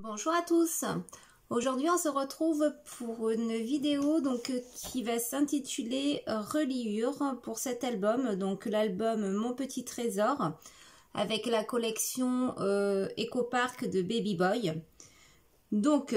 Bonjour à tous. Aujourd'hui on se retrouve pour une vidéo qui va s'intituler Reliure pour cet album, donc l'album Mon Petit Trésor avec la collection Eco Park de Baby Boy. Donc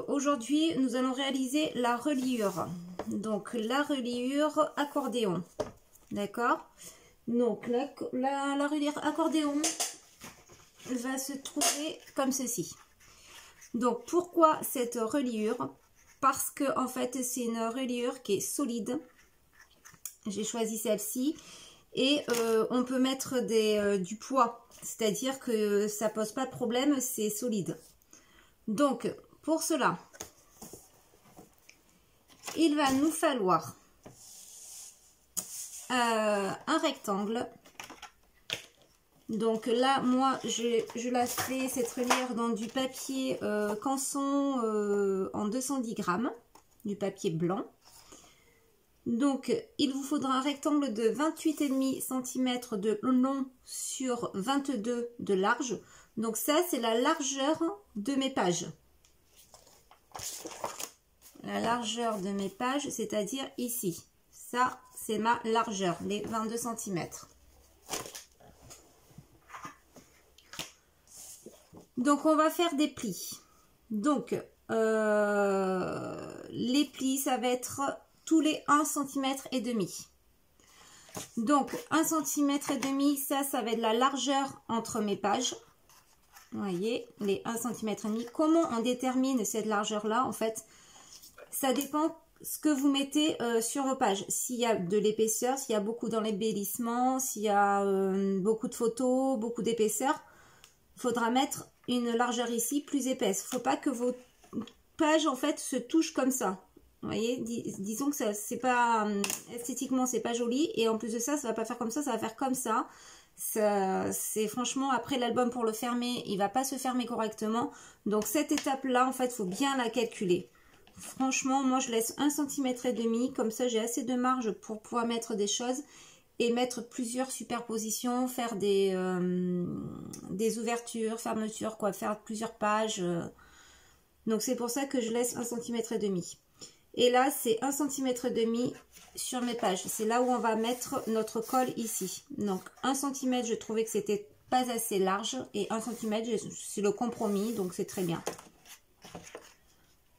aujourd'hui nous allons réaliser la reliure, donc la reliure accordéon, d'accord. Donc la reliure accordéon va se trouver comme ceci. Donc pourquoi cette reliure? Parce que en fait c'est une reliure qui est solide. J'ai choisi celle-ci et on peut mettre du poids, c'est-à-dire que ça pose pas de problème, c'est solide. Donc pour cela il va nous falloir un rectangle. Donc là, moi, je la fais cette reliure dans du papier Canson en 210 grammes, du papier blanc. Donc, il vous faudra un rectangle de 28,5 cm de long sur 22 de large. Donc ça, c'est la largeur de mes pages. La largeur de mes pages, c'est-à-dire ici. Ça, c'est ma largeur, les 22 cm. Donc on va faire des plis. Donc les plis, ça va être tous les 1,5 cm. Donc 1,5 cm, ça va être la largeur entre mes pages. Vous voyez, les 1,5 cm. Comment on détermine cette largeur-là? En fait, ça dépend ce que vous mettez sur vos pages. S'il y a de l'épaisseur, s'il y a beaucoup d'embellissement, s'il y a beaucoup de photos, beaucoup d'épaisseur, il faudra mettre une largeur ici plus épaisse. Il ne faut pas que vos pages en fait se touchent comme ça. Vous voyez, disons que c'est pas esthétiquement c'est pas joli, et en plus de ça, ça va pas faire comme ça va faire comme ça. C'est franchement, après l'album pour le fermer, il va pas se fermer correctement. Donc cette étape là, en fait, il faut bien la calculer. Franchement, moi je laisse 1,5 cm, comme ça j'ai assez de marge pour pouvoir mettre des choses et mettre plusieurs superpositions, faire des ouvertures, fermetures, quoi, faire plusieurs pages. Donc c'est pour ça que je laisse 1,5 cm. Et là c'est 1,5 cm sur mes pages. C'est là où on va mettre notre colle ici. Donc 1 cm, je trouvais que c'était pas assez large, et 1 cm c'est le compromis, donc c'est très bien.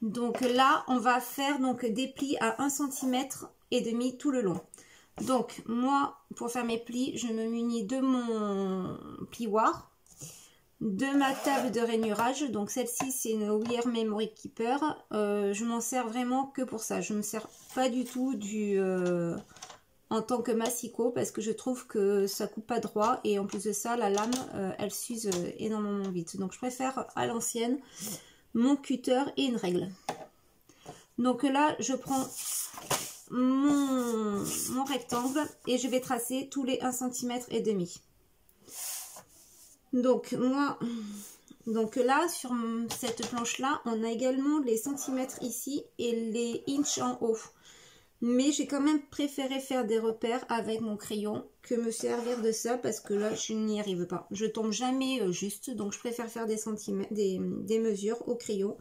Donc là on va faire donc des plis à 1,5 cm tout le long. Donc moi, pour faire mes plis, je me munis de mon plioir, de ma table de rainurage. Donc celle-ci, c'est une Wear Memory Keeper. Je m'en sers vraiment que pour ça. Je ne me sers pas du tout en tant que massicot, parce que je trouve que ça coupe pas droit, et en plus de ça, la lame, elle s'use énormément vite. Donc je préfère à l'ancienne mon cutter et une règle. Donc là, je prends mon rectangle et je vais tracer tous les 1,5 cm. Donc moi, donc là sur cette planche là, on a également les centimètres ici et les inches en haut. Mais j'ai quand même préféré faire des repères avec mon crayon que me servir de ça, parce que là je n'y arrive pas. Je tombe jamais juste, donc je préfère faire des centimètres, des mesures au crayon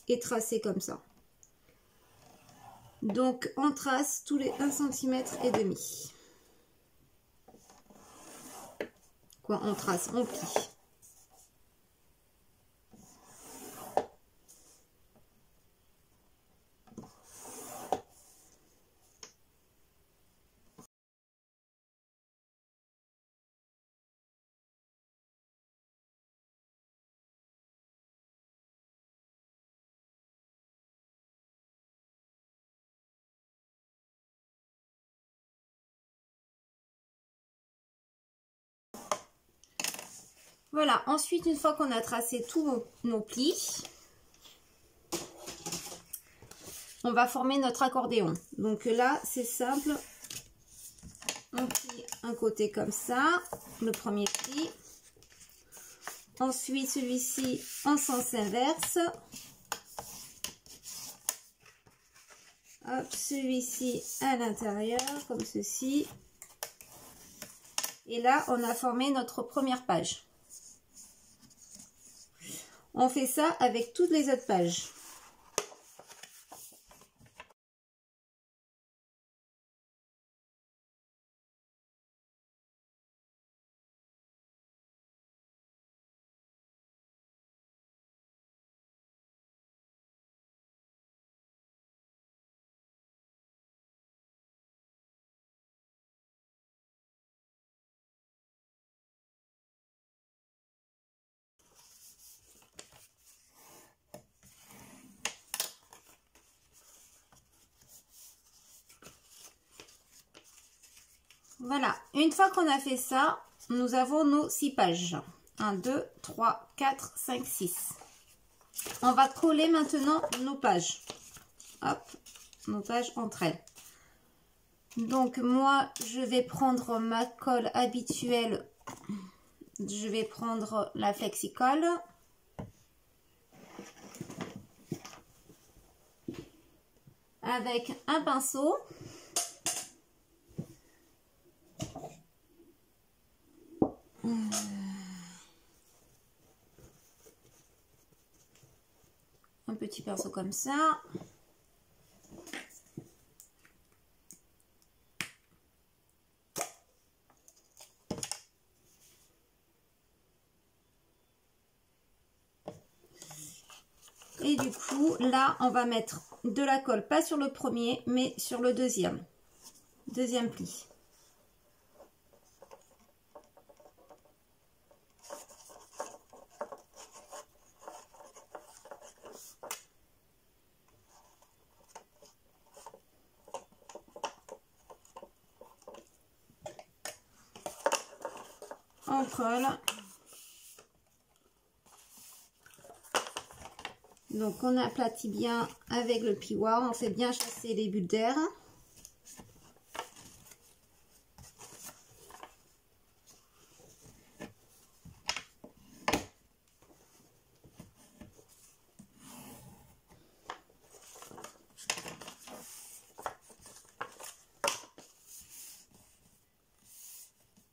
et tracer comme ça. Donc on trace tous les 1,5 cm. Quoi, on trace, on plie. Voilà, ensuite une fois qu'on a tracé tous nos plis, on va former notre accordéon. Donc là, c'est simple. On plie un côté comme ça, le premier pli. Ensuite, celui-ci en sens inverse. Hop, celui-ci à l'intérieur, comme ceci. Et là, on a formé notre première page. On fait ça avec toutes les autres pages. Voilà, une fois qu'on a fait ça, nous avons nos 6 pages. 1, 2, 3, 4, 5, 6. On va coller maintenant nos pages. Hop, nos pages entre elles. Donc moi, je vais prendre ma colle habituelle. Je vais prendre la Flexi-Colle. Avec un pinceau. Un petit pinceau comme ça. Et du coup, là, on va mettre de la colle, pas sur le premier, mais sur le deuxième pli. On colle. Donc on aplatit bien avec le plioir, on fait bien chasser les bulles d'air.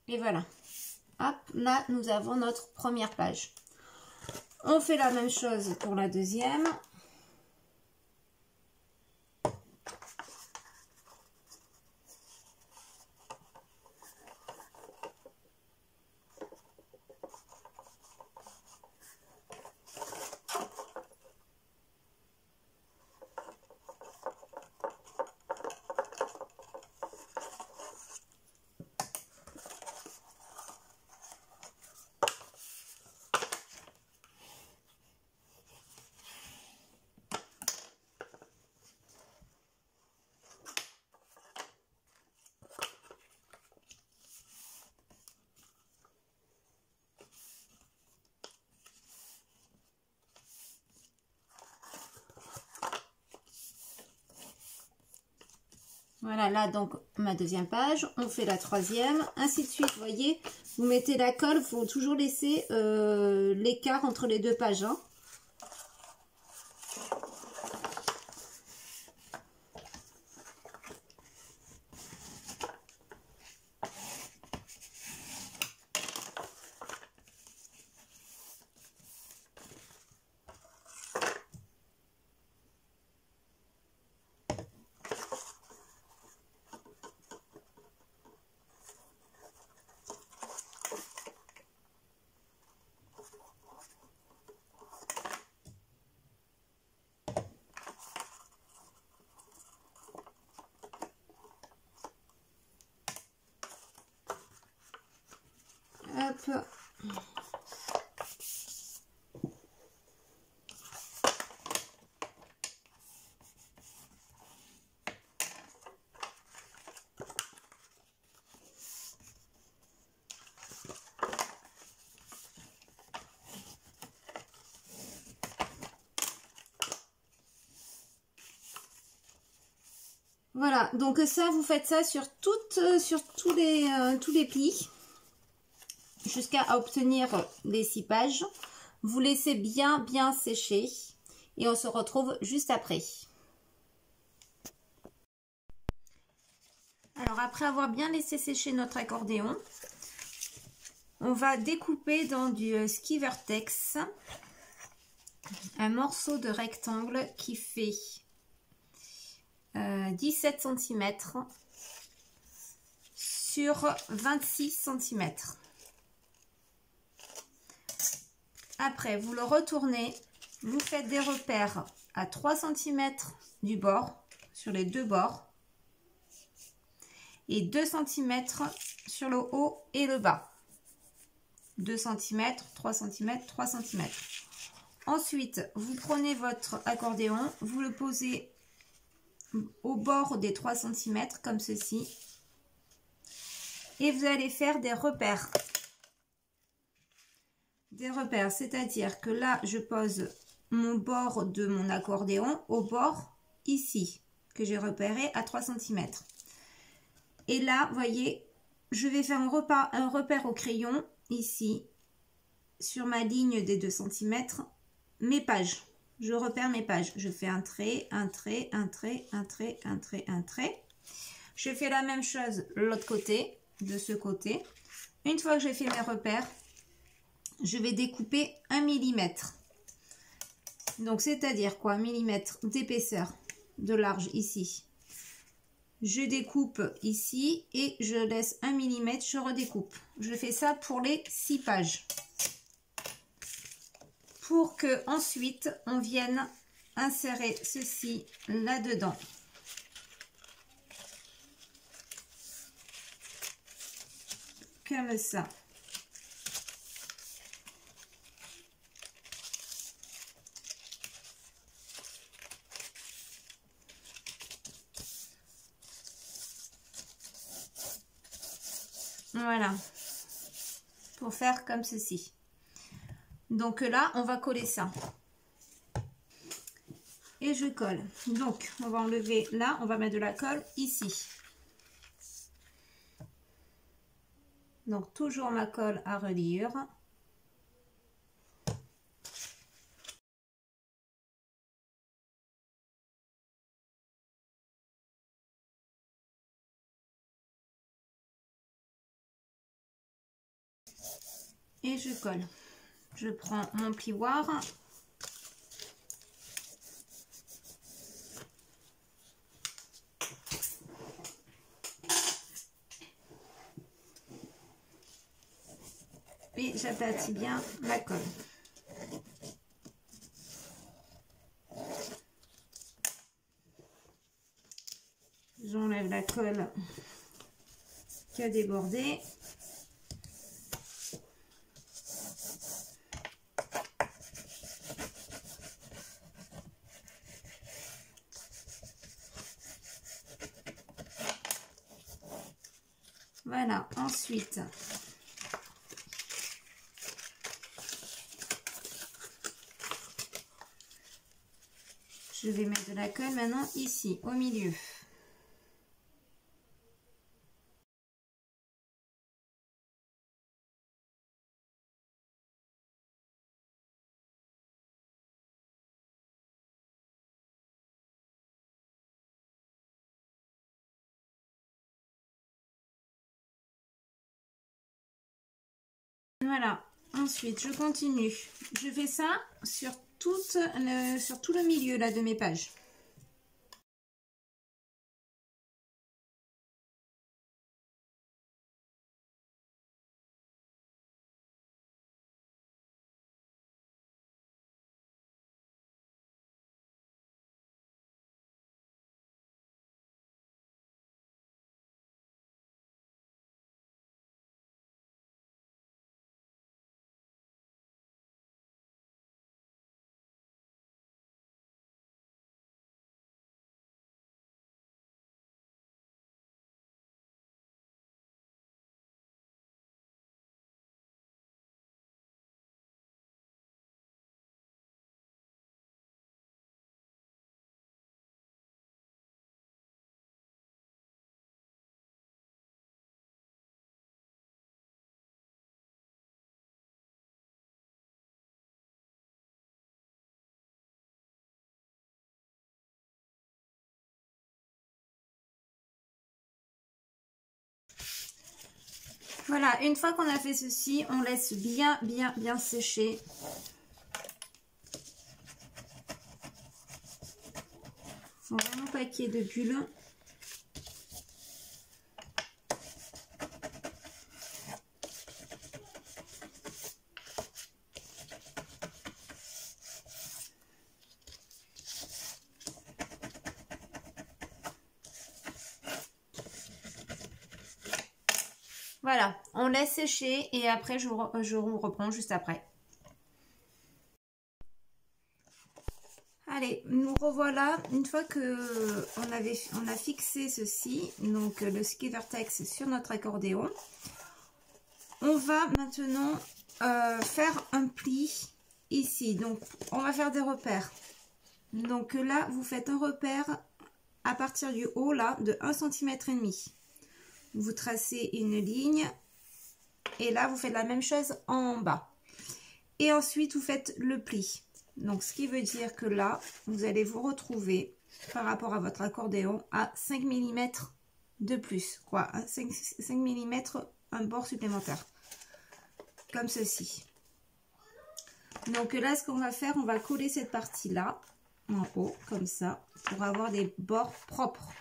Et voilà. Hop, là nous avons notre première page. On fait la même chose pour la deuxième. Voilà, là donc ma deuxième page, on fait la troisième, ainsi de suite. Vous voyez, vous mettez la colle, il faut toujours laisser l'écart entre les deux pages. Hein. Hop. Voilà, donc ça, vous faites ça sur tous les plis, jusqu'à obtenir les 6 pages. Vous laissez bien sécher et on se retrouve juste après. Alors après avoir bien laissé sécher notre accordéon, on va découper dans du ski vertex. un morceau de rectangle qui fait 17 cm sur 26 cm. Après, vous le retournez, vous faites des repères à 3 cm du bord, sur les deux bords, et 2 cm sur le haut et le bas. 2 cm, 3 cm, 3 cm. Ensuite, vous prenez votre accordéon, vous le posez au bord des 3 cm, comme ceci, et vous allez faire des repères. Des repères, c'est-à-dire que là, je pose mon bord de mon accordéon au bord ici, que j'ai repéré à 3 cm. Et là, vous voyez, je vais faire un repère au crayon, ici, sur ma ligne des 2 cm, mes pages. Je repère mes pages. Je fais un trait, un trait, un trait, un trait, un trait, un trait. Je fais la même chose de l'autre côté, de ce côté. Une fois que j'ai fait mes repères, je vais découper 1 mm. Donc, c'est-à-dire quoi? 1 mm d'épaisseur, de large ici. Je découpe ici et je laisse 1 mm, je redécoupe. Je fais ça pour les 6 pages. Pour que ensuite on vienne insérer ceci là-dedans. Comme ça. Voilà, pour faire comme ceci. Donc là, on va coller ça. Et je colle. Donc, on va enlever là, on va mettre de la colle ici. Donc, toujours ma colle à reliure. Et je colle. Je prends mon plioir. Et j'aplatis bien la colle. J'enlève la colle qui a débordé. Voilà, ensuite, je vais mettre de la colle maintenant ici, au milieu. Voilà, ensuite je continue. Je fais ça sur tout le milieu là de mes pages. Voilà, une fois qu'on a fait ceci, on laisse bien sécher. Faut vraiment pas qu'il y ait de bulles. Voilà, on laisse sécher et après je vous reprends juste après. Allez, nous revoilà. Une fois que on a fixé ceci, donc le ski vertex sur notre accordéon, on va maintenant faire un pli ici. Donc on va faire des repères. Donc là, vous faites un repère à partir du haut là de 1,5 cm. Vous tracez une ligne et là vous faites la même chose en bas et ensuite vous faites le pli. Donc ce qui veut dire que là vous allez vous retrouver par rapport à votre accordéon à 5 mm de plus, quoi, 5 mm, un bord supplémentaire comme ceci. Donc là ce qu'on va faire, on va coller cette partie là en haut comme ça pour avoir des bords propres.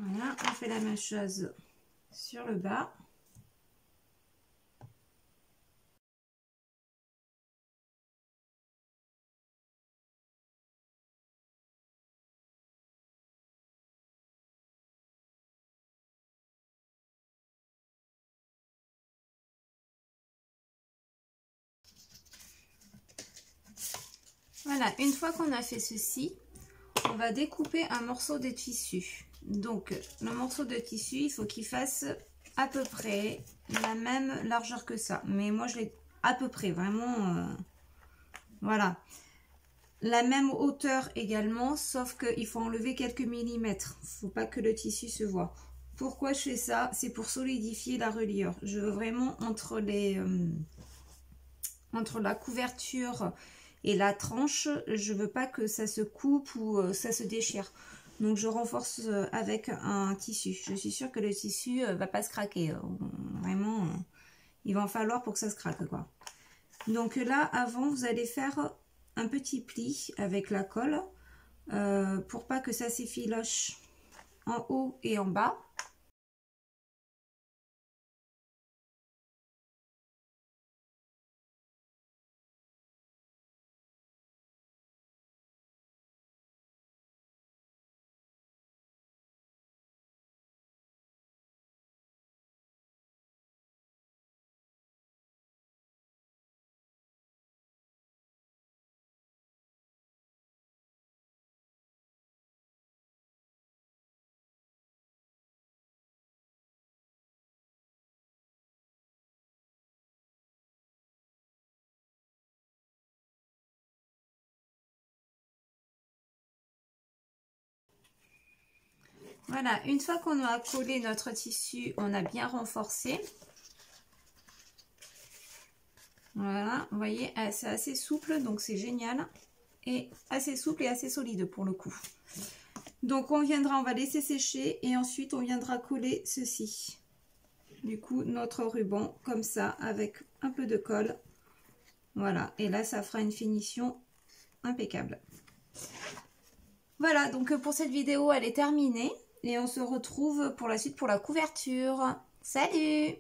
Voilà, on fait la même chose sur le bas. Voilà, une fois qu'on a fait ceci, on va découper un morceau de tissu. Donc, le morceau de tissu, il faut qu'il fasse à peu près la même largeur que ça. Mais moi, je l'ai à peu près, vraiment, voilà. La même hauteur également, sauf qu'il faut enlever quelques millimètres. Il ne faut pas que le tissu se voit. Pourquoi je fais ça? C'est pour solidifier la reliure. Je veux vraiment entre la couverture et la tranche, je veux pas que ça se coupe ou ça se déchire. Donc je renforce avec un tissu. Je suis sûre que le tissu va pas se craquer. Vraiment, il va en falloir pour que ça se craque, quoi. Donc là, avant, vous allez faire un petit pli avec la colle pour pas que ça s'effiloche en haut et en bas. Voilà, une fois qu'on a collé notre tissu, on a bien renforcé. Voilà, vous voyez, c'est assez souple, donc c'est génial. Et assez souple et assez solide pour le coup. Donc on va laisser sécher et ensuite on viendra coller ceci. Du coup, notre ruban comme ça avec un peu de colle. Voilà, et là ça fera une finition impeccable. Voilà, donc pour cette vidéo, elle est terminée. Et on se retrouve pour la suite pour la couverture. Salut!